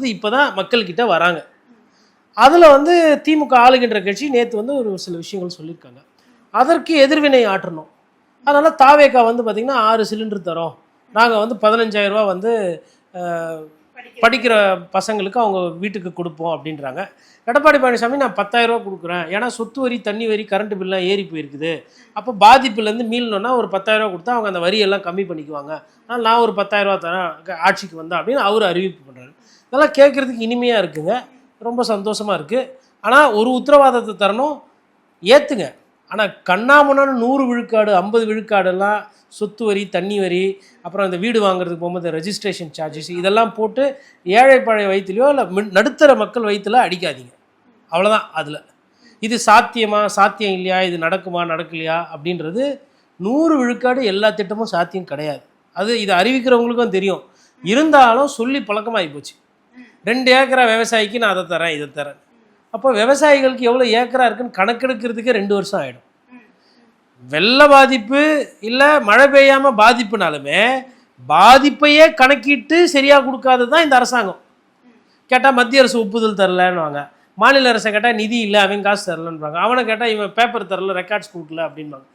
கொடுத்து இப்போ தான் மக்கள்கிட்ட வராங்க. அதில் வந்து திமுக ஆளுகின்ற கட்சி நேற்று வந்து ஒரு சில விஷயங்கள் சொல்லியிருக்காங்க. அதற்கு எதிர்வினை ஆற்றணும். அதனால் தாவேகா வந்து பார்த்திங்கன்னா 6 சிலிண்டர் தரோம், நாங்கள் வந்து 15,000 ரூபா வந்து படிக்கிற பசங்களுக்கு அவங்க வீட்டுக்கு கொடுப்போம் அப்படின்றாங்க. எடப்பாடி பழனிசாமி நான் 10,000 ரூபா கொடுக்குறேன், ஏன்னா சொத்து வரி, தண்ணி வரி, கரண்ட் பில்லாம் ஏறி போயிருக்குது, அப்போ பாதிப்புலேருந்து மீளணுன்னா ஒரு 10,000 ரூபா கொடுத்தா அவங்க அந்த வரியெல்லாம் கம்மி பண்ணிக்குவாங்க, அதனால் நான் ஒரு 10,000 ரூபா தரேன் ஆட்சிக்கு வந்தேன் அப்படின்னு அவர் அறிவிப்பு பண்ணுறாரு. இதெல்லாம் கேட்குறதுக்கு இனிமையாக இருக்குங்க, ரொம்ப சந்தோஷமாக இருக்குது. ஆனால் ஒரு உத்தரவாதத்தை தரணும், ஏற்றுங்க. ஆனால் கண்ணாமண்ணான்னு 100 விழுக்காடு 50 விழுக்காடெல்லாம் சொத்து வரி, தண்ணி வரி, அப்புறம் அந்த வீடு வாங்குறதுக்கு போகும்போது ரெஜிஸ்ட்ரேஷன் சார்ஜஸ் இதெல்லாம் போட்டு ஏழை பழைய வயிற்றுலையோ இல்லை நடுத்தர மக்கள் வயிற்றுல அடிக்காதீங்க. அவ்வளோதான். அதில் இது சாத்தியம் இல்லையா, இது நடக்குமா நடக்கலையா அப்படின்றது 100 விழுக்காடு எல்லா திட்டமும் சாத்தியம் கிடையாது. அது இதை அறிவிக்கிறவங்களுக்கும் தெரியும். இருந்தாலும் சொல்லி பழக்கமாகி போச்சு. 2 ஏக்கரா விவசாயிக்கு நான் அதை தரேன் இதை தரேன். அப்போ விவசாயிகளுக்கு எவ்வளோ ஏக்கரா இருக்குன்னு கணக்கெடுக்கிறதுக்கே 2 வருஷம் ஆகிடும். வெள்ள பாதிப்பு இல்லை மழை பெய்யாமல் பாதிப்புனாலுமே பாதிப்பையே கணக்கிட்டு சரியாக கொடுக்காது தான் இந்த அரசாங்கம். கேட்டால் மத்திய அரசு ஒப்புதல் தரலன்னுவாங்க, மாநில அரசை கேட்டால் நிதி இல்லை, அவன் காசு தரலன்றாங்க, அவனை கேட்டால் இவன் பேப்பர் தரல, ரெக்கார்ட்ஸ் கொடுக்கல அப்படின்பாங்க.